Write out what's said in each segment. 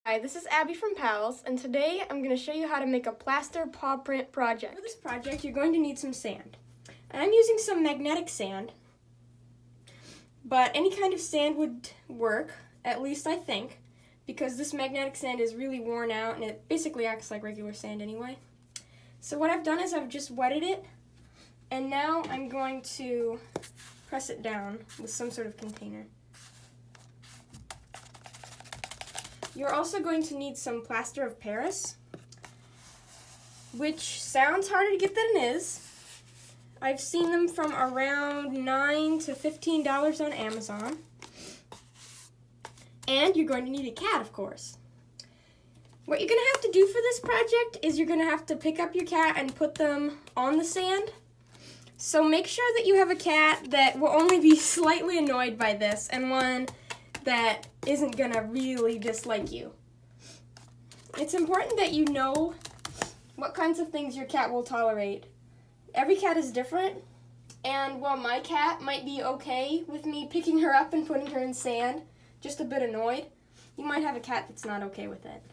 Hi, this is Abby from PALS, and today I'm going to show you how to make a plaster paw print project. For this project, you're going to need some sand. And I'm using some magnetic sand, but any kind of sand would work, at least I think, because this magnetic sand is really worn out and it basically acts like regular sand anyway. So what I've done is I've just wetted it, and now I'm going to press it down with some sort of container. You're also going to need some plaster of Paris, which sounds harder to get than it is. I've seen them from around $9 to $15 on Amazon. And you're going to need a cat, of course. What you're going to have to do for this project is you're going to have to pick up your cat and put them on the sand. So make sure that you have a cat that will only be slightly annoyed by this and one that isn't going to really dislike you. It's important that you know what kinds of things your cat will tolerate. Every cat is different, and while my cat might be okay with me picking her up and putting her in sand, just a bit annoyed, you might have a cat that's not okay with it.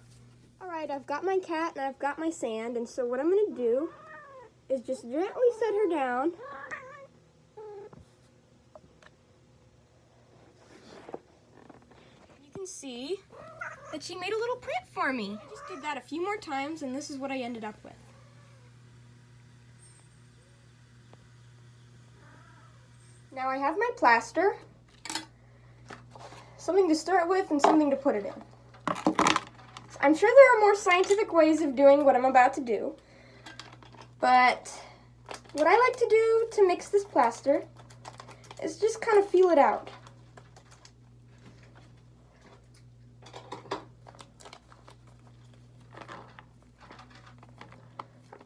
Alright, I've got my cat and I've got my sand, and so what I'm going to do is just gently set her down. See that she made a little print for me. I just did that a few more times and this is what I ended up with. Now I have my plaster, something to start with and something to put it in. I'm sure there are more scientific ways of doing what I'm about to do, but what I like to do to mix this plaster is just kind of feel it out.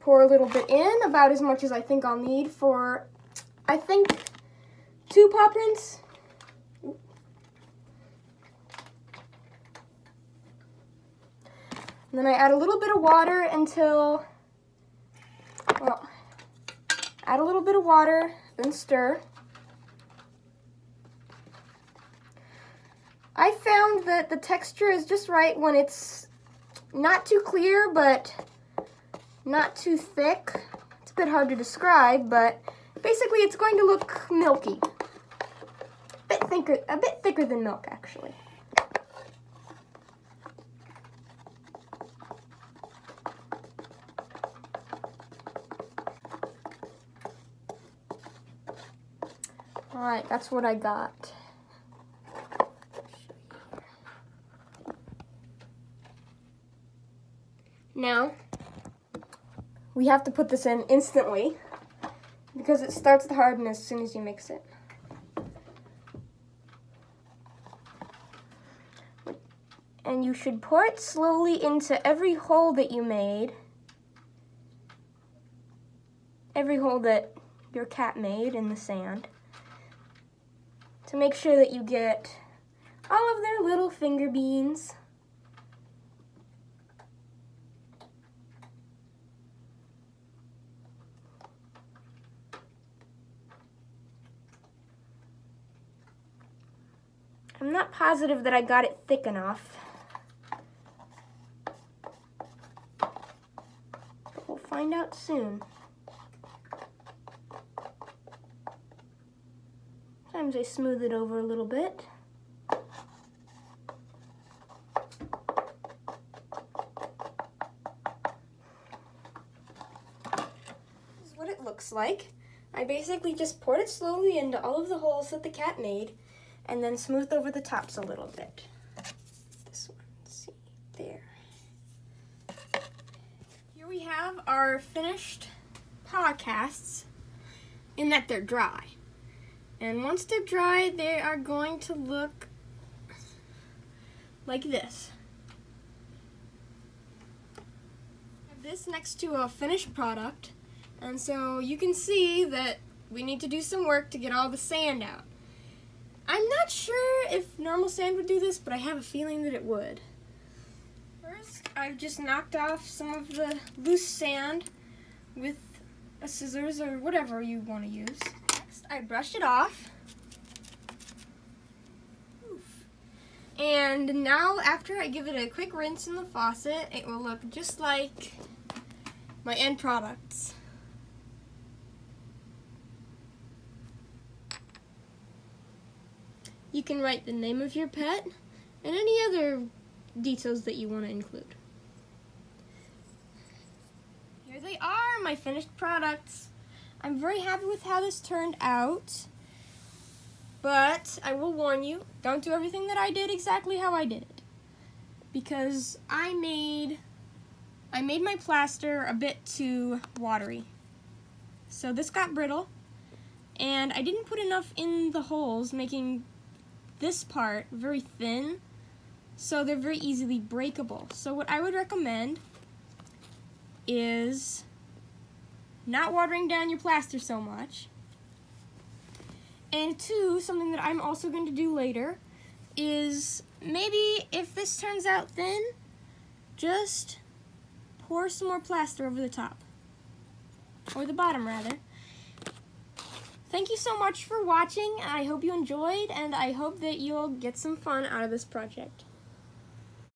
Pour a little bit in, about as much as I think I'll need for, I think, 2 paw prints. And then I add a little bit of water until, well, add a little bit of water, then stir. I found that the texture is just right when it's not too clear, but not too thick. It's a bit hard to describe, but basically it's going to look milky. A bit thicker than milk, actually. Alright, that's what I got. Now, we have to put this in instantly because it starts to harden as soon as you mix it. And you should pour it slowly into every hole that you made, every hole that your cat made in the sand, to make sure that you get all of their little finger beans. I'm not positive that I got it thick enough, but we'll find out soon. Sometimes I smooth it over a little bit. This is what it looks like. I basically just poured it slowly into all of the holes that the cat made, and then smoothed over the tops a little bit. This one, let's see, there. Here we have our finished paw casts, in that they're dry. And once they're dry, they are going to look like this. I have this next to a finished product, and so you can see that we need to do some work to get all the sand out. I'm not sure if normal sand would do this, but I have a feeling that it would. First, I've just knocked off some of the loose sand with a scissors or whatever you want to use. Next, I brushed it off. And now, after I give it a quick rinse in the faucet, it will look just like my end products. You can write the name of your pet and any other details that you want to include. Here they are, my finished products. I'm very happy with how this turned out, but I will warn you, don't do everything that I did exactly how I did it, because I made my plaster a bit too watery. So this got brittle, and I didn't put enough in the holes, making this part very thin, so they're very easily breakable. So what I would recommend is not watering down your plaster so much. And two, something that I'm also going to do later is maybe if this turns out thin, just pour some more plaster over the top, or the bottom rather. Thank you so much for watching. I hope you enjoyed, and I hope that you'll get some fun out of this project.